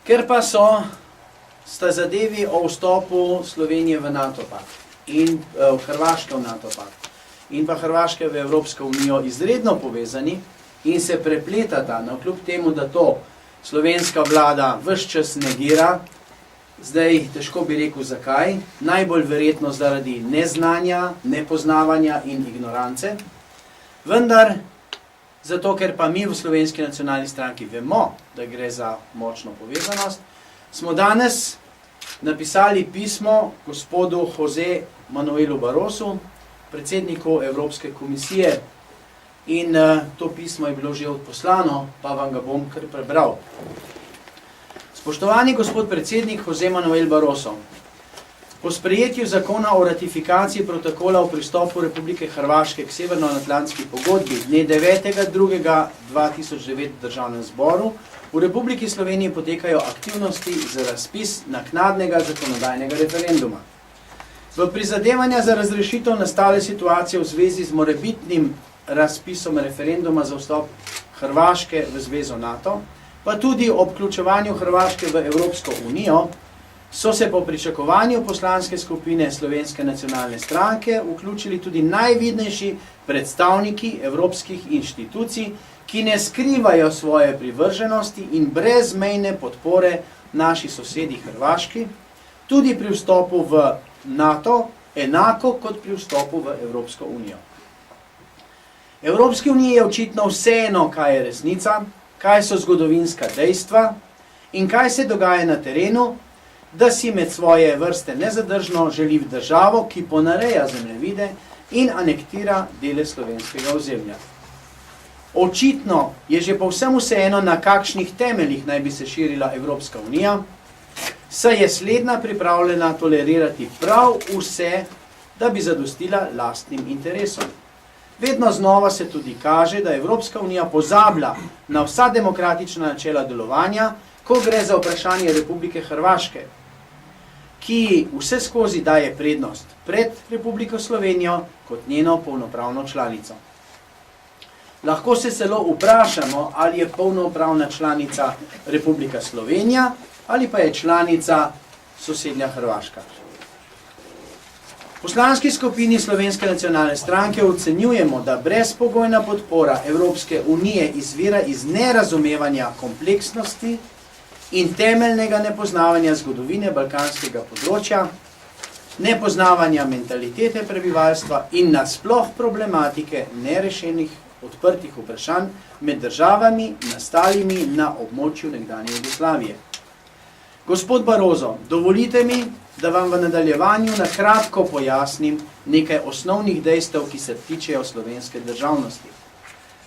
Ker pa sta zadevi o vstopu Slovenije v NATO pakt in Hrvaške v NATO pakt in pa Hrvaške v Evropsko unijo izredno povezani in se prepletata, navkljub temu, da to slovenska vlada ves čas negira, zdaj težko bi rekel zakaj, najbolj verjetno zaradi neznanja, nepoznavanja in ignorance, vendar zato, ker pa mi v Slovenski nacionalni stranki vemo, da gre za močno povezanost, smo danes napisali pismo gospodu Jose Manuelu Barrosu, predsedniku Evropske komisije, in to pismo je bilo že odposlano, pa vam ga bom kar prebral. Spoštovani gospod predsednik Jose Manuel Barroso, po sprejetju zakona o ratifikaciji protokola o pristopu Republike Hrvaške k Severnoatlantski pogodbi dne 9.2.2009 v Državnem zboru, v Republiki Sloveniji potekajo aktivnosti za razpis naknadnega zakonodajnega referenduma. V prizadevanja za razrešitev nastale situacije v zvezi z morebitnim razpisom referenduma za vstop Hrvaške v zvezo NATO, pa tudi ob vključevanju Hrvaške v Evropsko unijo, so se po pričakovanju poslanske skupine Slovenske nacionalne stranke vključili tudi najvidnejši predstavniki evropskih inštitucij, ki ne skrivajo svoje privrženosti in brezmejne podpore naši sosedi Hrvaški, tudi pri vstopu v NATO, enako kot pri vstopu v Evropsko unijo. Evropski uniji je očitno vseeno, kaj je resnica, kaj so zgodovinska dejstva in kaj se dogaja na terenu, da si med svoje vrste nezadržno želi v državo, ki ponareja zemljevide in anektira dele slovenskega ozemlja. Očitno je že povsem vseeno, na kakšnih temeljih naj bi se širila Evropska unija, saj je slednja pripravljena tolerirati prav vse, da bi zadostila lastnim interesom. Vedno znova se tudi kaže, da Evropska unija pozablja na vsa demokratična načela delovanja, ko gre za vprašanje Republike Hrvaške, ki vse skozi daje prednost pred Republiko Slovenijo kot njeno polnopravno članico. Lahko se celo vprašamo, ali je polnopravna članica Republika Slovenija ali pa je članica sosednja Hrvaška. V poslanski skupini Slovenske nacionalne stranke ocenjujemo, da brezpogojna podpora Evropske unije izvira iz nerazumevanja kompleksnosti in temeljnega nepoznavanja zgodovine balkanskega področja, nepoznavanja mentalitete prebivalstva in nasploh problematike nerešenih odprtih vprašanj med državami, nastalimi na območju nekdanje Jugoslavije. Gospod Barroso, dovolite mi, da vam v nadaljevanju na kratko pojasnim nekaj osnovnih dejstev, ki se tičejo slovenske državnosti.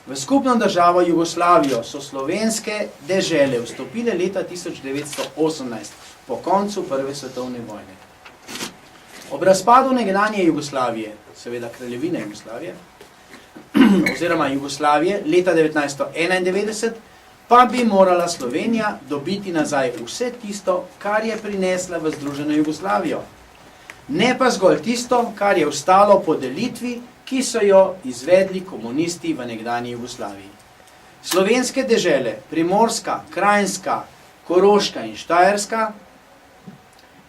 V skupno državo Jugoslavijo so slovenske dežele vstopile leta 1918, po koncu Prve svetovne vojne. Ob razpadu nekdanje Jugoslavije, seveda kraljevine Jugoslavije, oziroma Jugoslavije, leta 1991, pa bi morala Slovenija dobiti nazaj vse tisto, kar je prinesla v Združeno Jugoslavijo. Ne pa zgolj tisto, kar je ostalo po delitvi, ki so jo izvedli komunisti v nekdanji Jugoslaviji. Slovenske dežele, Primorska, Krajinska, Koroška in Štajerska,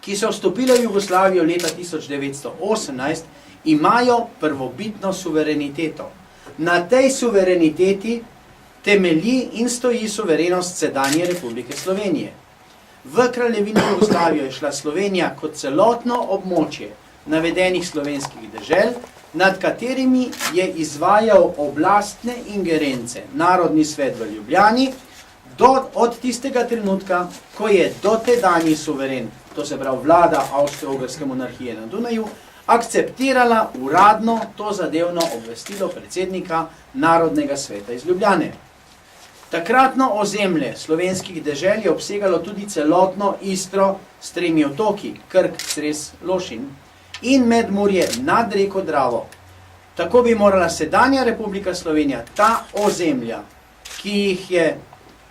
ki so vstopile v Jugoslavijo leta 1918, imajo prvobitno suvereniteto. Na tej suvereniteti temelji in stoji suverenost sedanje Republike Slovenije. V kraljevino Jugoslavijo je šla Slovenija kot celotno območje navedenih slovenskih dežel, nad katerimi je izvajal oblastne ingerence Narodni svet v Ljubljani, od tistega trenutka, ko je dotedanji suveren, to se pravi vlada Avstro-Ogrske monarhije na Dunaju, akceptirala uradno to zadevno obvestilo predsednika Narodnega sveta iz Ljubljane. Takratno ozemlje slovenskih dežel je obsegalo tudi celotno Istro s 3 otoki, Krk, Cres, Lošinj in Medmurje nad reko Dravo. Tako bi morala sedanja Republika Slovenija ta ozemlja, ki jih je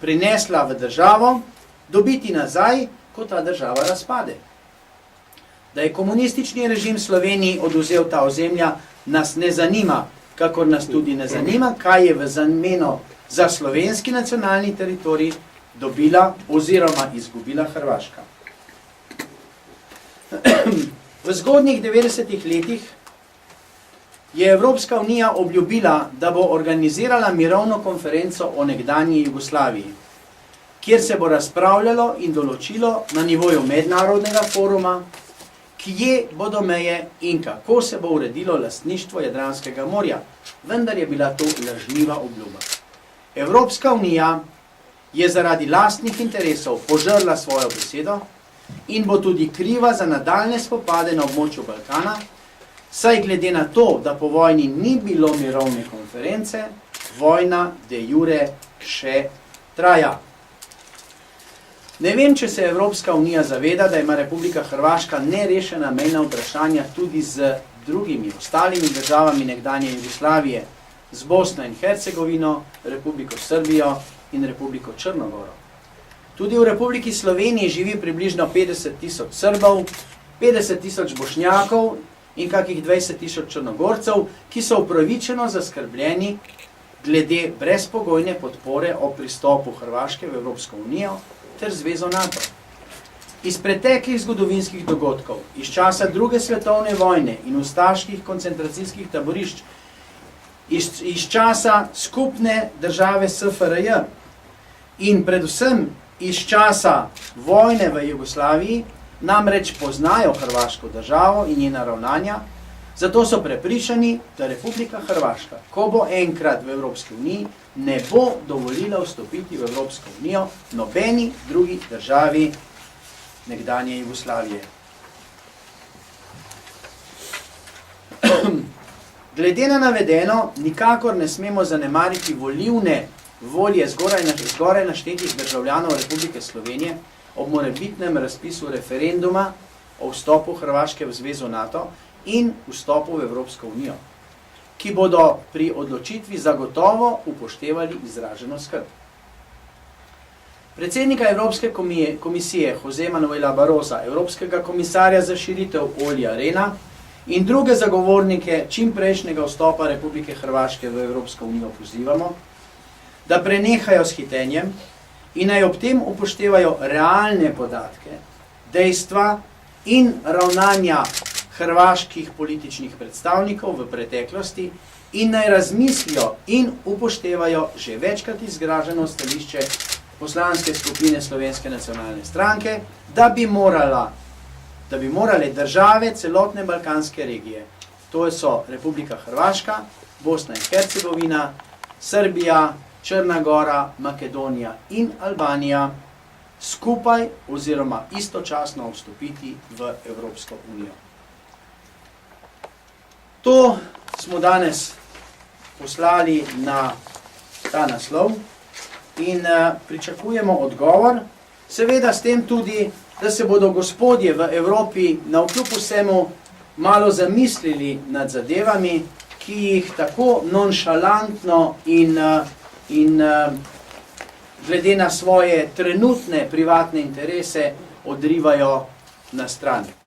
prinesla v državo, dobiti nazaj, ko ta država razpade. Da je komunistični režim Sloveniji oduzel ta ozemlja, nas ne zanima, kakor nas tudi ne zanima, kaj je v zameno za slovenski nacionalni teritorij dobila oziroma izgubila Hrvaška. V zgodnjih 90-ih letih je Evropska unija obljubila, da bo organizirala mirovno konferenco o nekdanji Jugoslaviji, kjer se bo razpravljalo in določilo na nivoju mednarodnega foruma, kje bodo meje in kako se bo uredilo lastništvo Jadranskega morja, vendar je bila to lažniva obljuba. Evropska unija je zaradi lastnih interesov požrla svojo besedo in bo tudi kriva za nadaljne spopade na območju Balkana, saj glede na to, da po vojni ni bilo mirovne konference, vojna de jure še traja. Ne vem, če se Evropska unija zaveda, da ima Republika Hrvaška nerešena mejna vprašanja tudi z drugimi, ostalimi državami nekdanje Jugoslavije, z Bosno in Hercegovino, Republiko Srbijo in Republiko Črnogoro. Tudi v Republiki Sloveniji živi približno 50 tisoč Srbov, 50 tisoč Bošnjakov in kakih 20 tisoč Črnogorcev, ki so upravičeno zaskrbljeni glede brezpogojne podpore o pristopu Hrvaške v Evropsko unijo ter zvezo NATO. Iz preteklih zgodovinskih dogodkov, iz časa druge svetovne vojne in ustaških koncentracijskih taborišč, iz časa skupne države SFRJ in predvsem iz časa vojne v Jugoslaviji, namreč poznajo hrvaško državo in njena ravnanja, zato so prepričani, da Republika Hrvaška, ko bo enkrat v Evropski uniji, ne bo dovolila vstopiti v Evropsko unijo nobeni drugi državi nekdanje Jugoslavije. Glede na navedeno, nikakor ne smemo zanemariti volilne volje zgoraj naštetih državljanov Republike Slovenije ob morebitnem razpisu referenduma o vstopu Hrvaške v zvezo NATO in vstopu v Evropsko unijo, ki bodo pri odločitvi zagotovo upoštevali izraženo skrb. Predsednika Evropske komisije Jose Manuela Barrosa, Evropskega komisarja za širitev Olija Rehna in druge zagovornike čimprejšnjega vstopa Republike Hrvaške v Evropsko unijo pozivamo, da prenehajo s hitenjem in naj ob tem upoštevajo realne podatke, dejstva in ravnanja hrvaških političnih predstavnikov v preteklosti in naj razmislijo in upoštevajo že večkrat izraženo stališče poslanske skupine Slovenske nacionalne stranke, da bi morale države celotne balkanske regije, to so Republika Hrvaška, Bosna in Hercegovina, Srbija, Črna Gora, Makedonija in Albanija, skupaj oziroma istočasno vstopiti v Evropsko unijo. To smo danes poslali na ta naslov in pričakujemo odgovor, seveda s tem tudi, da se bodo gospodje v Evropi navkljub vsemu malo zamislili nad zadevami, ki jih tako nonšalantno in glede na svoje trenutne privatne interese odrivajo na stran.